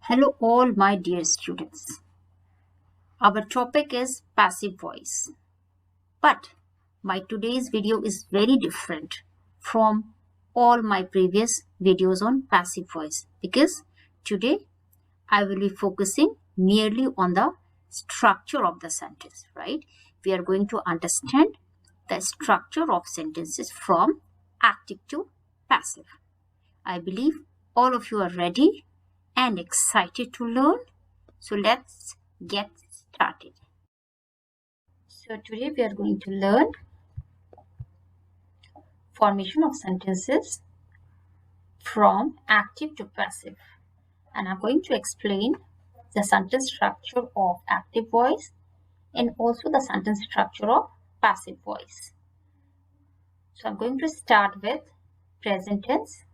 Hello all my dear students. Our topic is passive voice. But my today's video is very different from all my previous videos on passive voice because today I will be focusing merely on the structure of the sentence, right? We are going to understand the structure of sentences from active to passive. I believe all of you are ready and excited to learn. So let's get started. So today we are going to learn formation of sentences from active to passive. And I'm going to explain the sentence structure of active voice and also the sentence structure of passive voice. So I'm going to start with present tense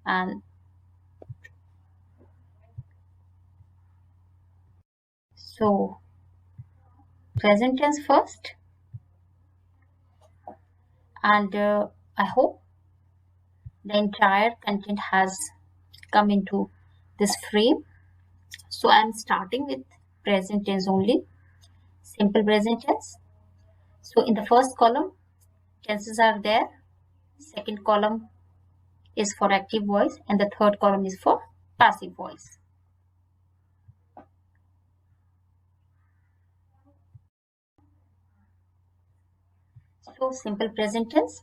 and so present tense first, and I hope the entire content has come into this frame. So I'm starting with present tense only, simple present tense. So in the first column, tenses are there. Second column is for active voice and the third column is for passive voice. So simple present tense.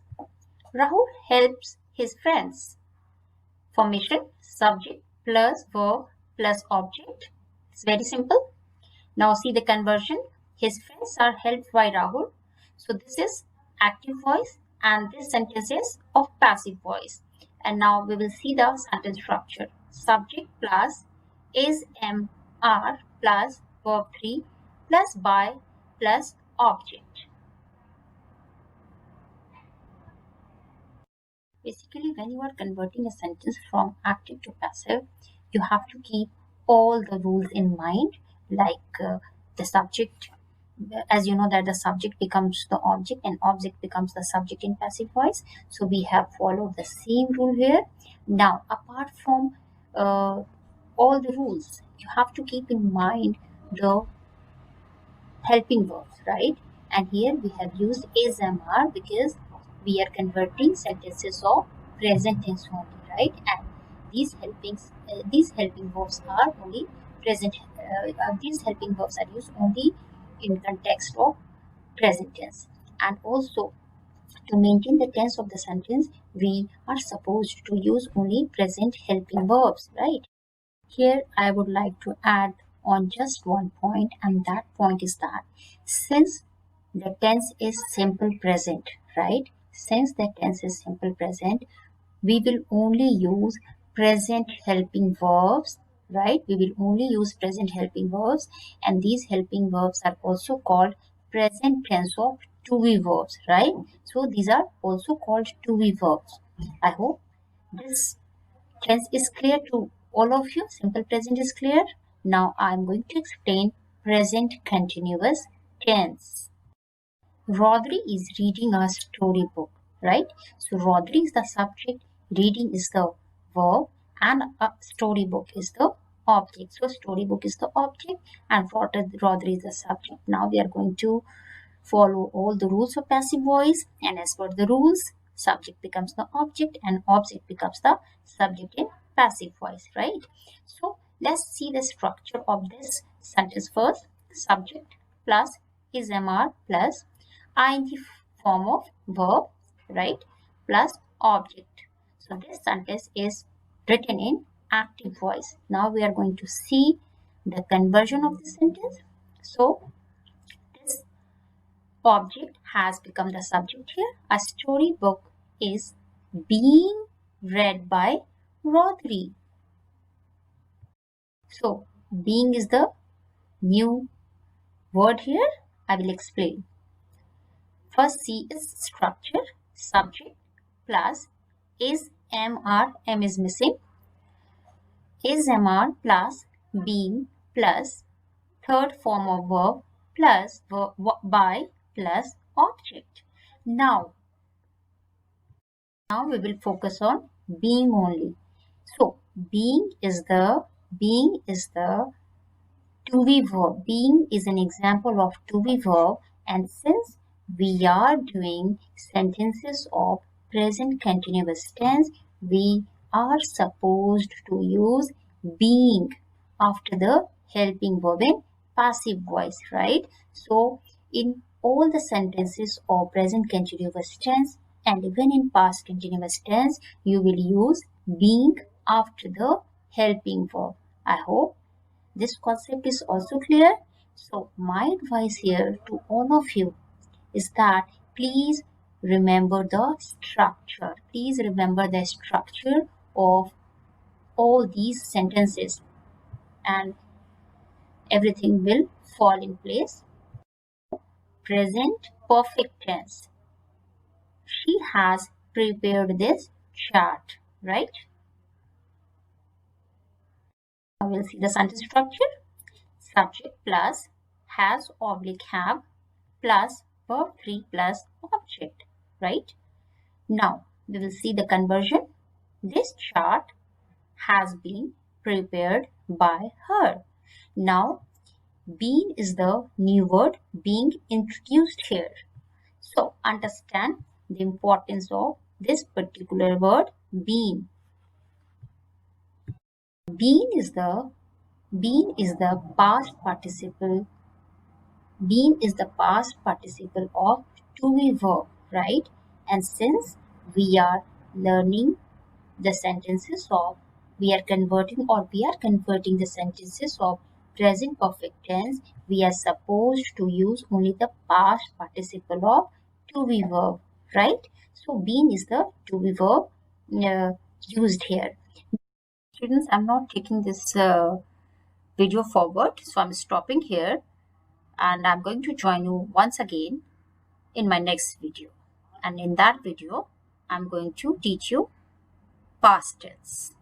Rahul helps his friends. Formation, subject plus verb plus object. It's very simple. Now see the conversion. His friends are helped by Rahul. So this is active voice and this sentence is of passive voice. And now we will see the sentence structure. Subject plus is are plus verb 3 plus by plus object. Basically, when you are converting a sentence from active to passive, you have to keep all the rules in mind, like the subject. As you know that the subject becomes the object and object becomes the subject in passive voice. So we have followed the same rule here. Now, apart from all the rules, you have to keep in mind the helping verbs, right? And here we have used is are because we are converting sentences of present tense only, right? And these helping verbs are only present. These helping verbs are used only in context of present tense. And also, to maintain the tense of the sentence, we are supposed to use only present helping verbs, right? Here I would like to add on just one point, and that point is that since the tense is simple present, right? Since the tense is simple present, we will only use present helping verbs, right? We will only use present helping verbs, and these helping verbs are also called present tense of to-be verbs, right? So these are also called to-be verbs. I hope this tense is clear to all of you. Simple present is clear. Now I am going to explain present continuous tense. Rodri is reading a storybook, right? So Rodri is the subject, reading is the verb, and a storybook is the object. So storybook is the object and Rodri is the subject. Now we are going to follow all the rules of passive voice, and as per the rules, subject becomes the object and object becomes the subject in passive voice, right? So let's see the structure of this sentence first. Subject plus is plus ing form of verb, right, plus object. So this sentence is written in active voice. Now we are going to see the conversion of the sentence. So this object has become the subject here. A storybook is being read by Rodri. So, being is the new word here. I will explain. First, C is structure, subject plus is M is missing. Is plus being plus third form of verb plus by plus object. Now we will focus on being only. So being is the Being is the to-be verb. Being is an example of to-be verb, and since we are doing sentences of present continuous tense, we are supposed to use being after the helping verb in passive voice, right? So, in all the sentences of present continuous tense and even in past continuous tense, you will use being after the helping verb. I hope this concept is also clear. So my advice here to all of you is that please remember the structure. Please remember the structure of all these sentences and everything will fall in place. Present perfect tense. She has prepared this chart, right? Now we'll see the sentence structure. Subject plus has oblique have plus verb 3 plus object, right? Now we will see the conversion. This chart has been prepared by her. Now been is the new word being introduced here. So understand the importance of this particular word been. Been is the past participle. Been is the past participle of to be verb, right? And since we are learning the sentences of, we are converting the sentences of present perfect tense, we are supposed to use only the past participle of to be verb, right? So been is the to be verb used here. Students, I'm not taking this video forward, so I'm stopping here and I'm going to join you once again in my next video. And in that video, I'm going to teach you past tense.